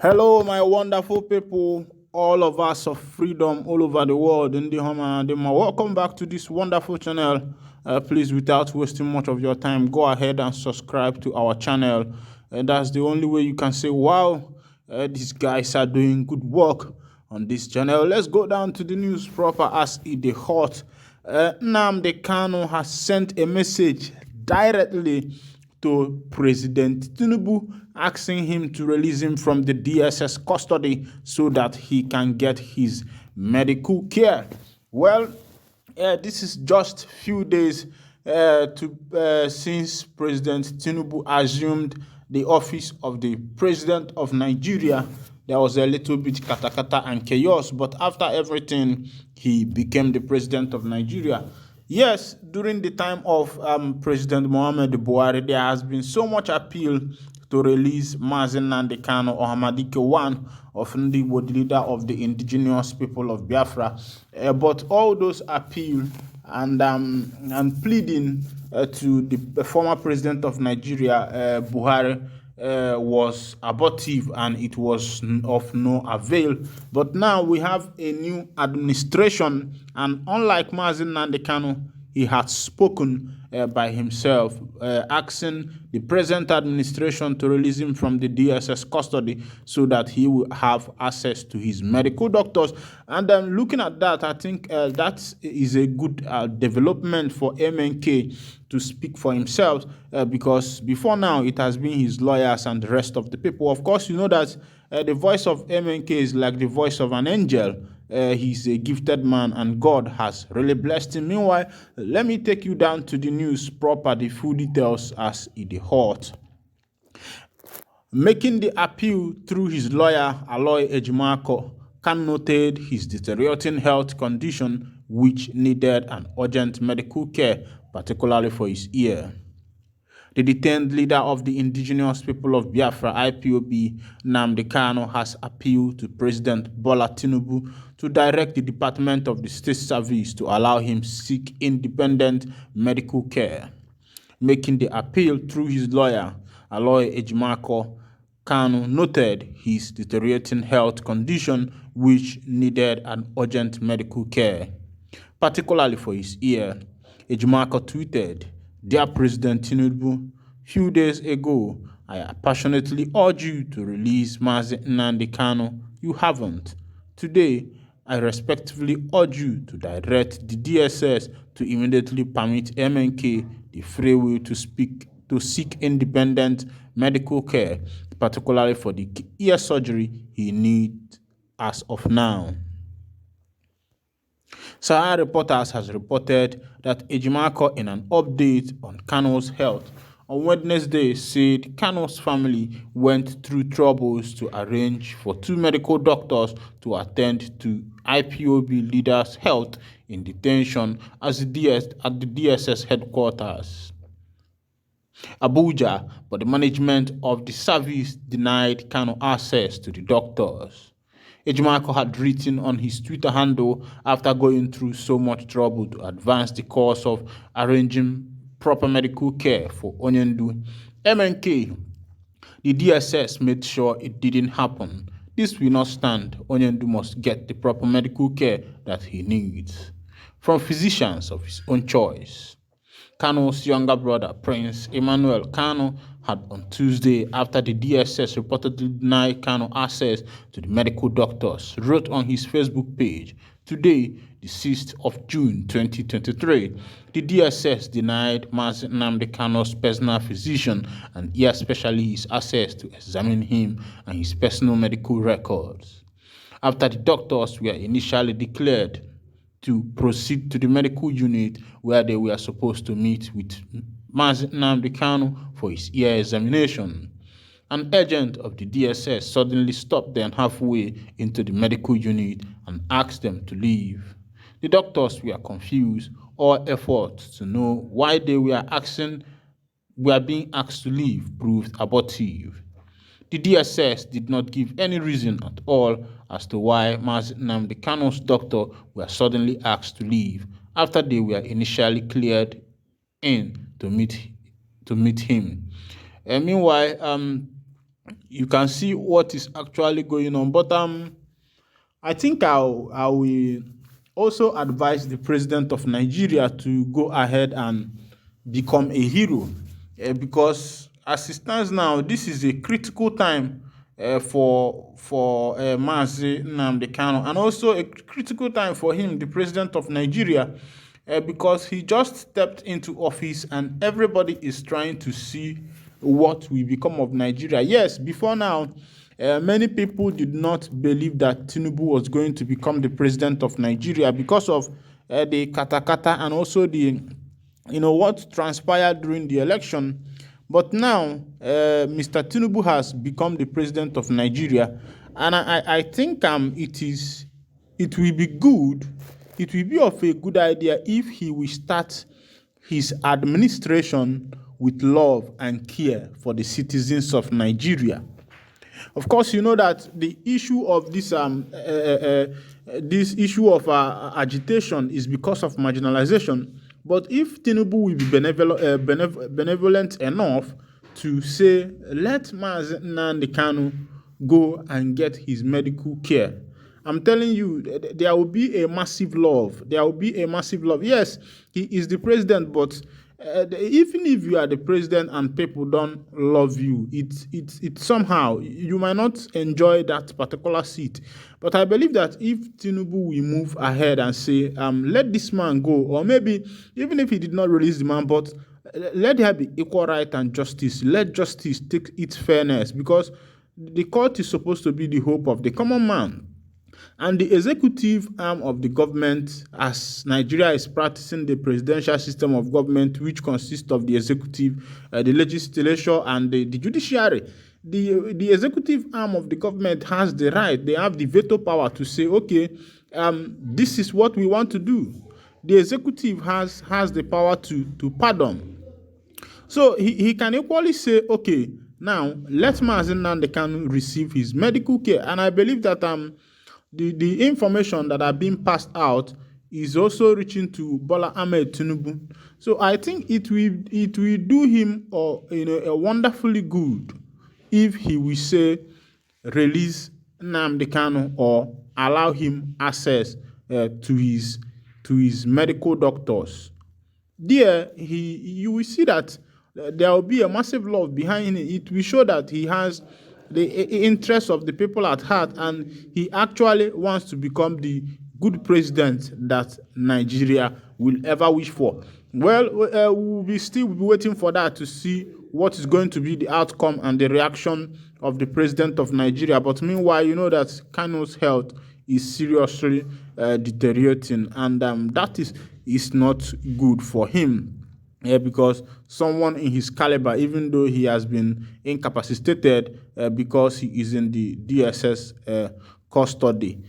Hello, my wonderful people, all of us of freedom all over the world. Welcome back to this wonderful channel. Please, without wasting much of your time, go ahead and subscribe to our channel. And that's the only way you can say, wow, these guys are doing good work on this channel. Let's go down to the news proper as it is hot. Nnamdi Kanu has sent a message directly to President Tinubu, asking him to release him from the DSS custody so that he can get his medical care. Well, this is just few days since President Tinubu assumed the office of the President of Nigeria. There was a little bit katakata and chaos, but after everything, he became the President of Nigeria. Yes, during the time of President Muhammad Buhari, there has been so much appeal to release Nnamdi Kanu or Hamadike one of Ndibo, the leader of the indigenous people of Biafra. But all those appeal and pleading to the former president of Nigeria, Buhari, was abortive and it was of no avail. But now we have a new administration, and unlike Nnamdi Kanu, he had spoken by himself, asking the present administration to release him from the DSS custody so that he will have access to his medical doctors. And looking at that, I think that is a good development for MNK to speak for himself, because before now it has been his lawyers and the rest of the people. Of course, you know that the voice of MNK is like the voice of an angel. He's a gifted man and God has really blessed him. Meanwhile, let me take you down to the news proper, the full details as it is hot. Making the appeal through his lawyer, Aloy Ejimako, Kanu noted his deteriorating health condition which needed an urgent medical care, particularly for his ear. The detained leader of the indigenous people of Biafra, IPOB, Nnamdi Kanu, has appealed to President Bola Tinubu to direct the Department of the State Service to allow him seek independent medical care. Making the appeal through his lawyer, Aloy Ejimako, Kanu noted his deteriorating health condition which needed an urgent medical care, particularly for his ear. Ejimako tweeted, "Dear President Tinubu, few days ago, I passionately urged you to release Nnamdi Kanu. You haven't. Today, I respectfully urge you to direct the DSS to immediately permit MNK the free will to seek independent medical care, particularly for the ear surgery he needs as of now." Sahara Reporters has reported that Ejimako, in an update on Kanu's health on Wednesday, said Kanu's family went through troubles to arrange for two medical doctors to attend to IPOB leaders' health in detention at the DSS headquarters, Abuja, but the management of the service denied Kanu access to the doctors. Ejimako had written on his Twitter handle, after going through so much trouble to advance the cause of arranging proper medical care for Onyendu, MNK, the DSS made sure it didn't happen. This will not stand. Onyendu must get the proper medical care that he needs from physicians of his own choice. Kanu's younger brother, Prince Emmanuel Kanu, had on Tuesday, after the DSS reportedly denied Kanu access to the medical doctors, wrote on his Facebook page, "Today, the 6th of June 2023, the DSS denied Nnamdi Kanu's personal physician and ear specialist access to examine him and his personal medical records. After the doctors were initially declared to proceed to the medical unit where they were supposed to meet with Nnamdi Kanu for his ear examination, an agent of the DSS suddenly stopped them halfway into the medical unit and asked them to leave. The doctors were confused. All efforts to know why they were being asked to leave proved abortive. The DSS did not give any reason at all as to why Nnamdi Kanu's doctor were suddenly asked to leave after they were initially cleared in to meet him. Meanwhile, you can see what is actually going on. But I think I will also advise the president of Nigeria to go ahead and become a hero, because as it stands now, this is a critical time for Mazi Nnamdi Kanu, and also a critical time for him, the president of Nigeria, because he just stepped into office and everybody is trying to see what will become of Nigeria. Yes, before now, many people did not believe that Tinubu was going to become the president of Nigeria because of the katakata and also the, what transpired during the election. But now, Mr. Tinubu has become the president of Nigeria, and I think it will be good. It will be of a good idea if he will start his administration with love and care for the citizens of Nigeria. Of course, you know that the issue of this issue of agitation is because of marginalization. But if Tinubu will be benevolent enough to say, let Mazi Nnamdi Kanu go and get his medical care, I'm telling you, there will be a massive love. There will be a massive love. Yes, he is the president, but even if you are the president and people don't love you, it somehow you might not enjoy that particular seat. But I believe that if Tinubu will move ahead and say, let this man go, or maybe even if he did not release the man, but let there be equal right and justice. Let justice take its fairness, because the court is supposed to be the hope of the common man. And the executive arm of the government, as Nigeria is practicing the presidential system of government, which consists of the executive, the legislature, and the judiciary, the executive arm of the government has the right, they have the veto power to say, okay, this is what we want to do. The executive has the power to pardon. So he can equally say, okay, now let Mazi Nnamdi Kanu receive his medical care. And I believe that the information that are being passed out is also reaching to Bola Ahmed Tinubu. So I think it will do him a wonderfully good if he will say release Nnamdi Kanu or allow him access to his medical doctors. There, you will see that there will be a massive love behind it. It will show that he has the interests of the people at heart, and he actually wants to become the good president that Nigeria will ever wish for. Well, we'll be still waiting for that to see what is going to be the outcome and the reaction of the president of Nigeria. But meanwhile, you know that Kanu's health is seriously deteriorating, and that is not good for him. Yeah, because someone in his caliber, even though he has been incapacitated because he is in the DSS custody,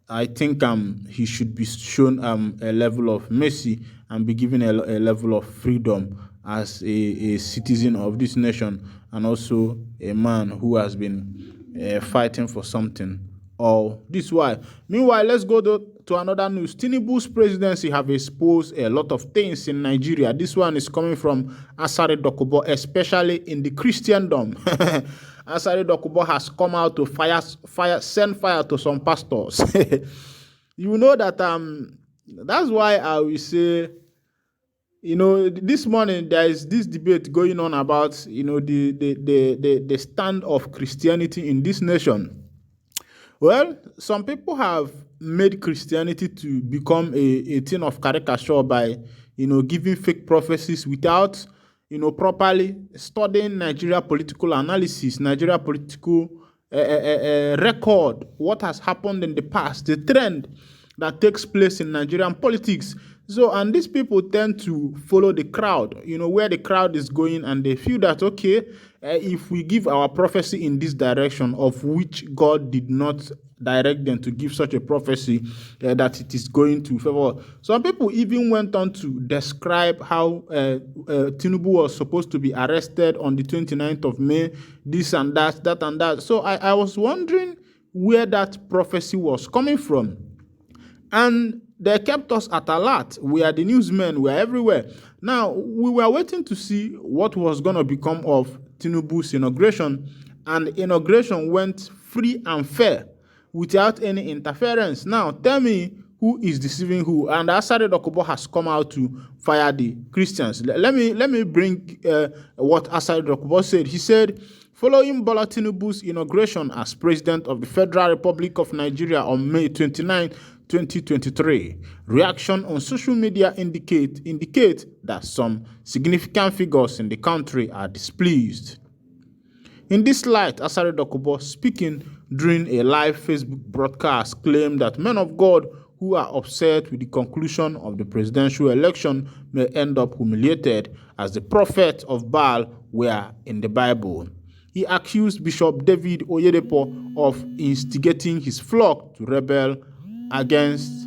I think he should be shown a level of mercy and be given a level of freedom as a citizen of this nation, and also a man who has been fighting for something all this while. Meanwhile, let's go to another news. Tinubu's presidency have exposed a lot of things in Nigeria. This one is coming from Asari Dokubo, especially in the Christendom. Asari Dokubo has come out to send fire to some pastors. You know that that's why I will say, this morning there is this debate going on about the stand of Christianity in this nation. Well, some people have made Christianity to become a thing of caricature by, giving fake prophecies without, properly studying Nigeria political analysis, Nigeria political record, what has happened in the past, the trend that takes place in Nigerian politics. So, and these people tend to follow the crowd, where the crowd is going, and they feel that, okay, if we give our prophecy in this direction, of which God did not direct them to give such a prophecy, that it is going to favor. Some people even went on to describe how Tinubu was supposed to be arrested on the 29th of May, this and that, that and that. So I was wondering where that prophecy was coming from. And they kept us at alert. We are the newsmen. We are everywhere. Now, we were waiting to see what was going to become of Tinubu's inauguration. and the inauguration went free and fair without any interference. Now, tell me who is deceiving who? And Asare Dokubo has come out to fire the Christians. Let me bring what Asare Dokubo said. He said, following Bola Tinubu's inauguration as President of the Federal Republic of Nigeria on May 29, 2023, reaction on social media indicate that some significant figures in the country are displeased. In this light, Asare Dokubo, speaking during a live Facebook broadcast, claimed that men of God who are upset with the conclusion of the presidential election may end up humiliated as the prophets of Baal were in the Bible. He accused Bishop David Oyedepo of instigating his flock to rebel against